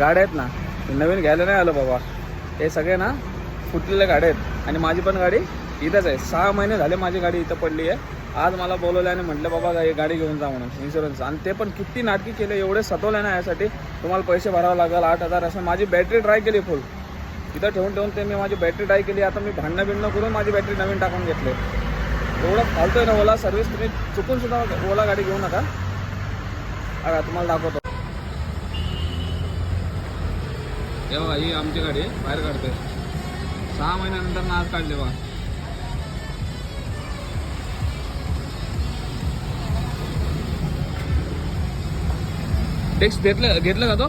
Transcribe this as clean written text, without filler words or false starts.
गाड्या आहेत ना नवीन घ्यायला नाही आलं बाबा. हे सगळे ना फुटलेल्या गाड्या आहेत आणि माझी पण गाडी इथंच आहे. 6 महिने झाले माझी गाडी इथं पडली आहे. आज मला बोलवलं आणि म्हटलं बाबा गाडी घेऊन जा म्हणून इन्शुरन्स. आणि ते पण किती नाटकी केले, एवढे सतवले ना यासाठी तुम्हाला पैसे भरावं लागेल 8,000 असं. माझी बॅटरी ट्राय केली फुल इथं ठेवून ते मी माझी बॅटरी ट्राय केली. आता मी भांडणं करून माझी बॅटरी नवीन टाकून घेतले. एवढं फालतोय ना ओला सर्व्हिस. तुम्ही चुकून सुद्धा ओला गाडी घेऊ नका. बघा तुम्हाला दाखवतो. हे बघा ही आमची गाडी बाहेर काढते. 6 महिन्यानंतर ना आज काढले बघा. टेक्स्ट घेतलं का तो?